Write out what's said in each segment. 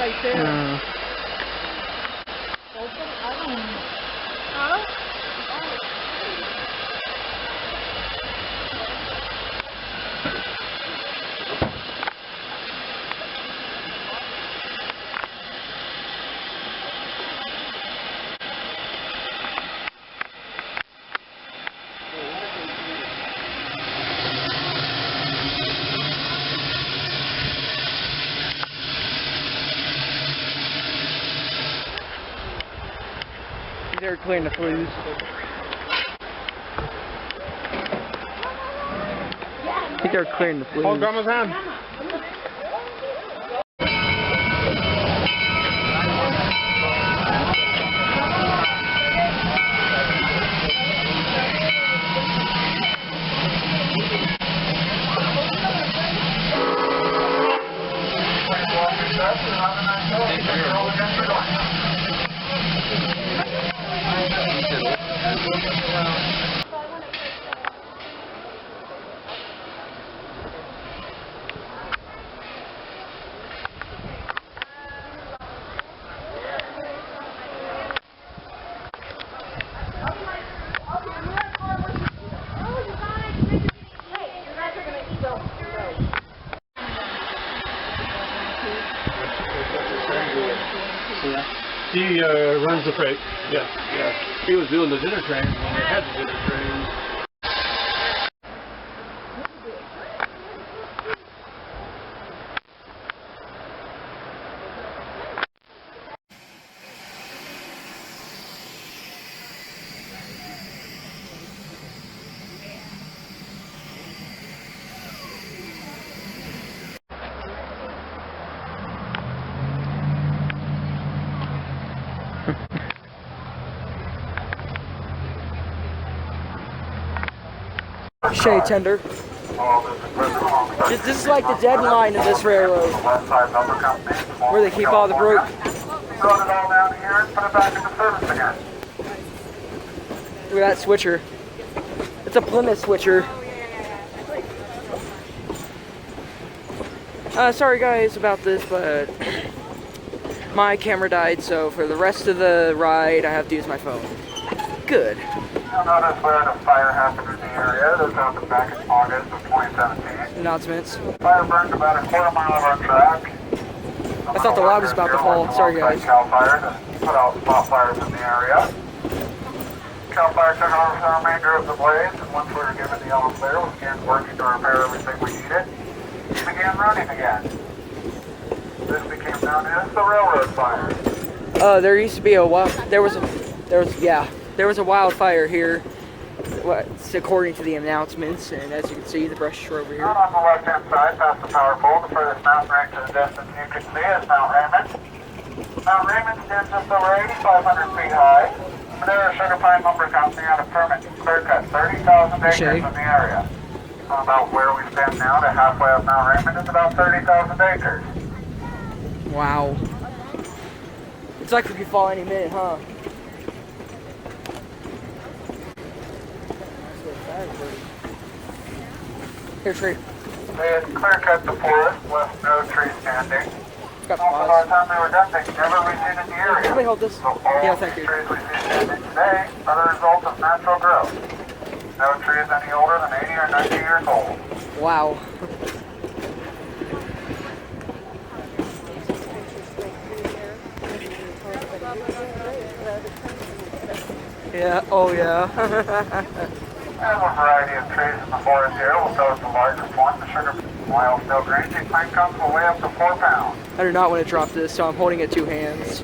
right there. They're clearing the flues. I think they're clearing the flues. Hold Grandma's hand. He runs the freight. Yeah. He was doing the dinner train when they had the dinner train. Shay tender. This is like the deadline of this railroad, where they keep all the broke. Look at that switcher. It's a Plymouth switcher. Sorry guys about this, but my camera died, so for the rest of the ride I have to use my phone. Good. You'll notice where the fire happened in the area. This happened back in August of 2017. Announcements. Fire burned about a quarter mile of our track. I thought the log was about to fall. Sorry guys. Cal Fire to put out spot fires in the area. Cal Fire took over the remainder of the blaze, and once we were given the all clear, we began working to repair everything we needed. We began running again. This became known as the railroad fire. There used to be there was a wildfire here, according to the announcements, and as you can see, the brush are over here. Out on the left-hand side, past the power pole, the furthest mountain range to the distance you can see is Mount Raymond. Mount Raymond stands just over 8,500 feet high. They're a sugar pine lumber company out of permit clear cut 30,000 acres Shay. in the area. From about where we stand now to halfway up Mount Raymond is about 30,000 acres. Wow. It's like we could fall any minute, huh? Here, tree. They had clear cut the forest, left no tree standing. Got Most of our time they were done, they never reseeded the area. Let me hold this. So all Yeah, the thank you. trees we see standing today are the result of natural growth. No tree is any older than 80 or 90 years old. Wow. Yeah, oh yeah. There's a variety of trees in the forest here. We'll start with the largest one, the sugar wild snow ranging pine cones will weigh up to 4 pounds. I do not want to drop this, so I'm holding it 2 hands.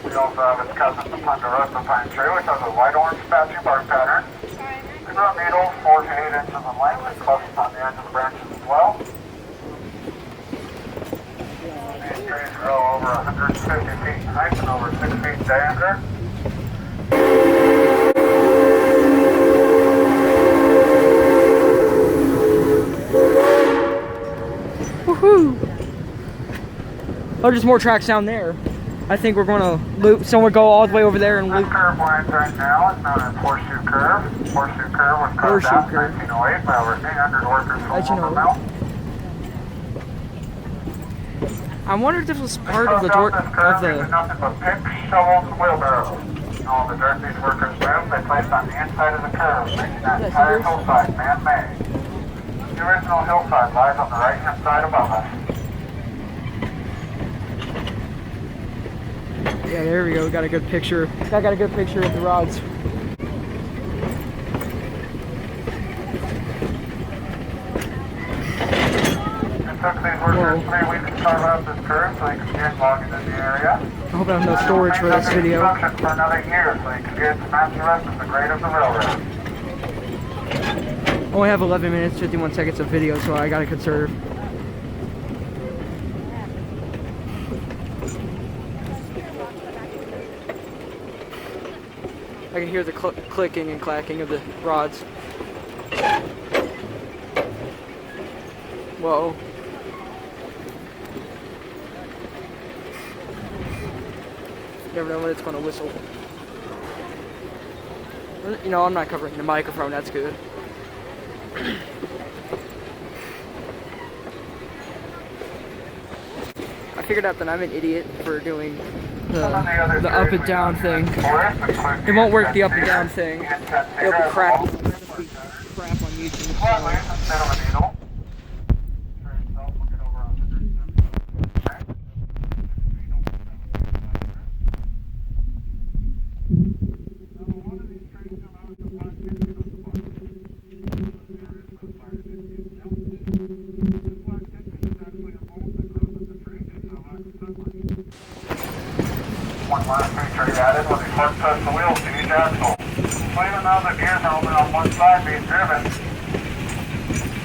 We also have its cousin, the ponderosa pine tree, which has a white orange patchy bark pattern. They grow needles 4 to 8 inches in length and clusters on the edge of the branches as well. These trees grow over 150 feet in height and over 6 feet in diameter. Woohoo! Oh, there's more tracks down there. I think we're going to loop. So we'll go all the way over there and loop. This curve line right now is known as Horseshoe Curve. Horseshoe Curve was carved out in 1908 by over 800 workers from Locomotive. I wonder if this was part of the door of the. Nothing but picks, shovels, and wheelbarrows. All the dirt these workers move, they placed on the inside of the curve, making that entire hillside man-made. The original hillside lies on the right-hand side above us. Yeah, there we go. Got a good picture. I got a good picture of the rods. It took these workers 3 weeks to carve out this curve so they could get logging in the area. I hope I have no storage for this video. For another year so you can get to match the rest of the grade of the railroad. I only have 11 minutes, 51 seconds of video, so I gotta conserve. I can hear the clicking and clacking of the rods. Whoa. Never know when it's gonna whistle. You know, I'm not covering the microphone, that's good. I figured out that I'm an idiot for doing the up and down thing. It won't work the up and down thing. It'll be crap. It'll be crap on YouTube. One last feature he added was he first touched the wheels to each axle. So even though the gears are only on one side being driven,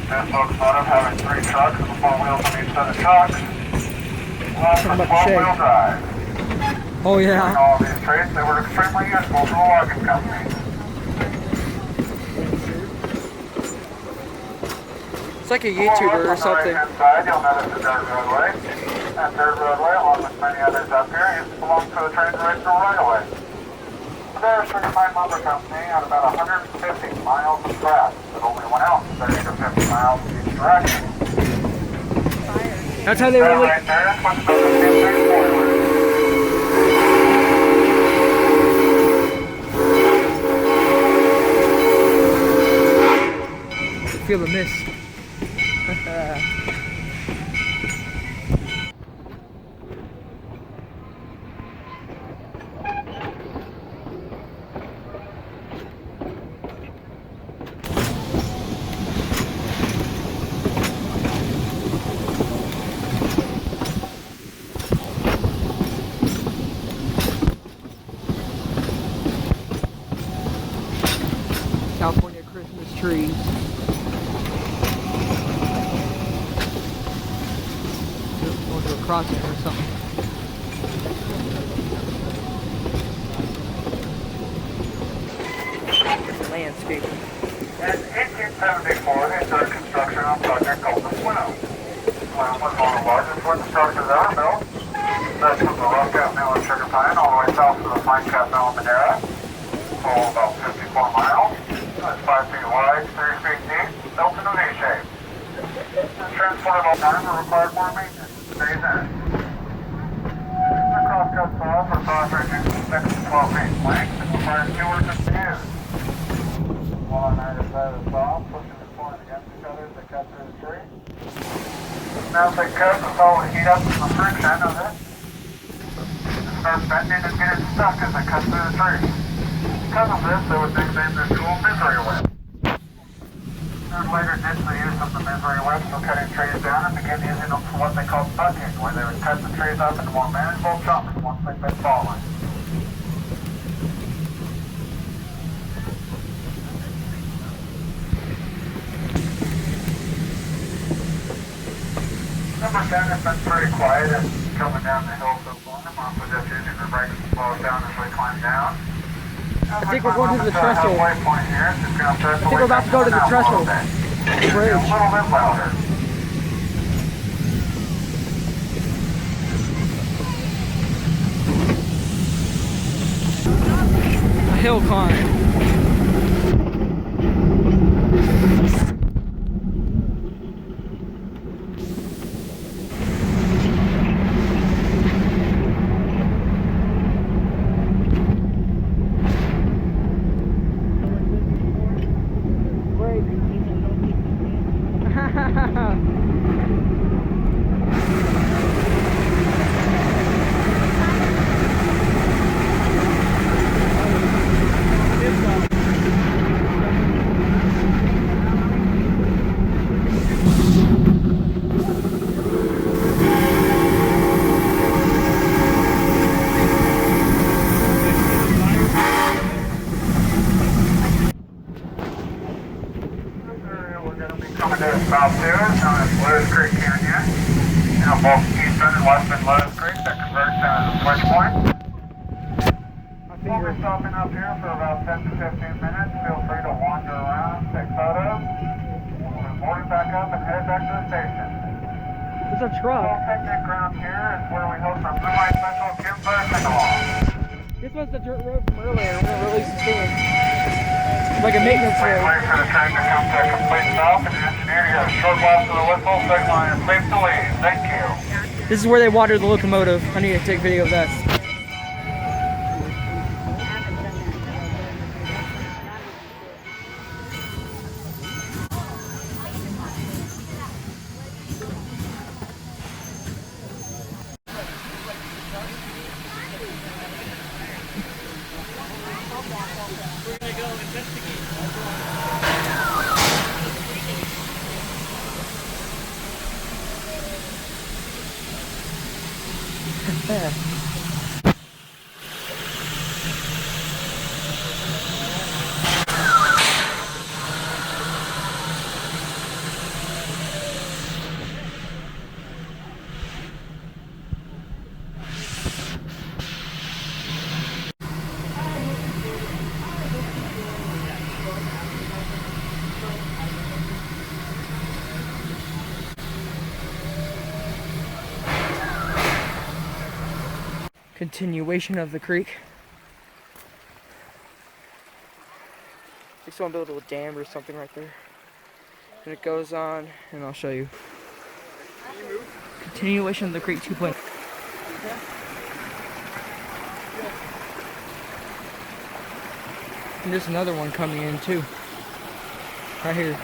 this locomotive having 3 trucks and the 4 wheels on each set of trucks, allows for 12-wheel drive. Oh yeah. In all of these traits, they were extremely useful to the logging company. It's like a YouTuber or something. On the right-hand side, you'll notice the dirt roadway. That dirt roadway, along with many others up here, used to belong to the train's original right-of-way. There's a certified lumber company had about 150 miles of track, but only went out 30 to 50 miles in each direction. That's how they That really. right there is what's known as the intake boiler. Feel the mist. California Christmas trees. Going to a crossing or something. It's landscaping. In 1874, they started construction on a project called the Swim. Swim was one of the largest wooden structures ever built. That's from the rough cap mill in Sugar Pine all the way south to the fine cap mill in Madera. Total about 54 miles. It's 5 feet wide, 3 feet deep, built in a V-shape. It's transported all the time and required more maintenance. It stays in. The crosscut saws are saws ranging from 6 to 12 feet in length and require 2 workers to use. One on either side of the saw, pushing and pulling against each other as they cut through the tree. Now as they cut, the saw will heat up from the friction of it and start bending and getting stuck as they cut through the tree. Because of this, they would nickname this tool misery whip. They'd later ditch the use of the misery whips for cutting trees down and begin using them for what they called bucking, where they would cut the trees up into more manageable chunks once they've been fallen. Number 10 has been pretty quiet and coming down the hill so far. I'm also just using the brakes to slow it down as we climb down. I think we're going to the trestle. I think we're about to go to the trestle. The bridge. A little bit louder. A hill climb. Coming to the south too is known as Lewis Creek Canyon. Both eastern and western Lewis Creek that converge down as a switch point. We'll be stopping up here for about 10 to 15 minutes. Feel free to wander around, take photos. We'll be boarding back up and head back to the station. There's a truck. The picnic ground here is where we host our Blue Light Special campfire sing-along. This was the dirt road from earlier. We're gonna release it soon. Like a maintenance road. Wait for the train to come to a complete stop, and the engineer to get a short blast of the whistle, signal and safe to leave. Thank you. This is where they water the locomotive. I need to take video of that. We're gonna go investigate. Continuation of the creek. Just want to build a little dam or something right there. And it goes on, and I'll show you. Continuation of the creek 2.0. And there's another one coming in too. Right here.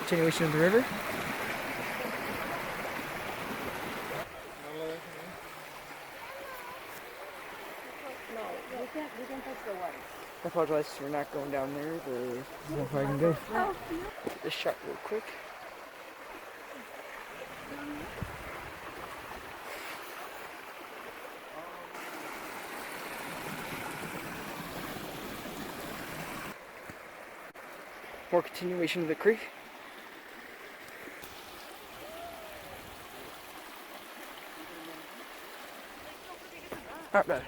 Continuation of the river. We can touch the water. I apologize for not going down there, but I don't know if I can go. Get this shot real quick. More continuation of the creek. Not bad.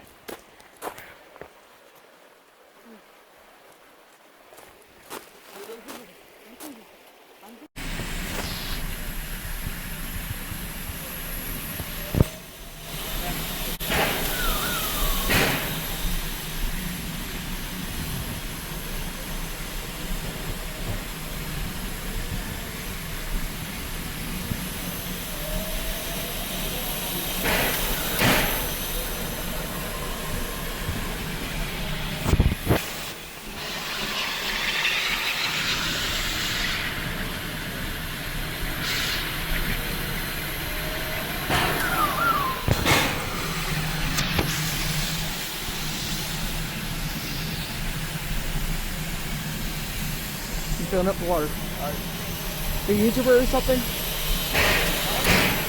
Filling up the water. Are you a YouTuber or something?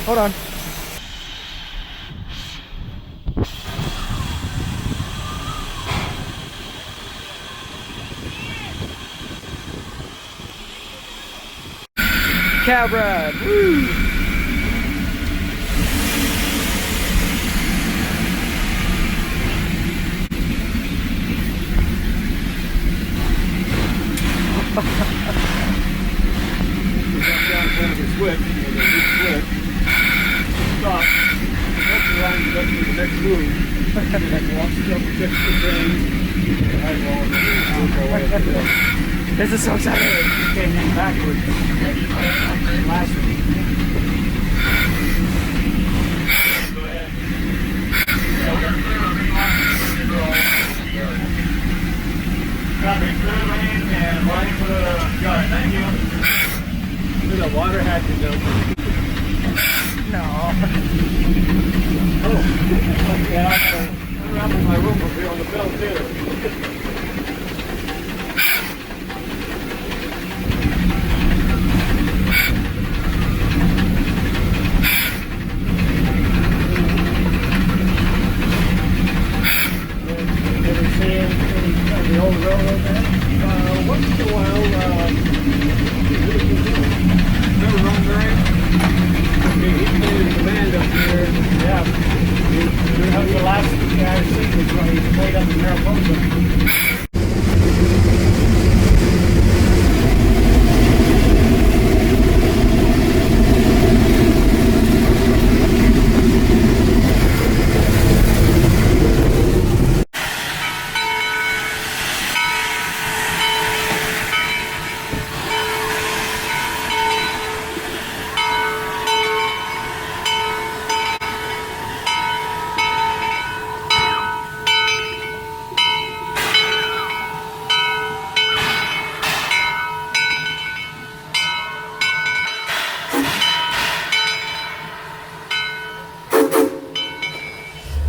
Hold on. Cab ride. Woo! Switch, stop, that's around to the next move, and walk up to fix the train, This is so exciting. You can't hang backwards. Last one. Go ahead. Copy, clear lane and line for the guard. Thank you. The water had to go. No. Oh, yeah, I'm around in my room over here on the bell too. Ever seen any of the old railroad? Yeah, I see. He's laid up in Mariposa.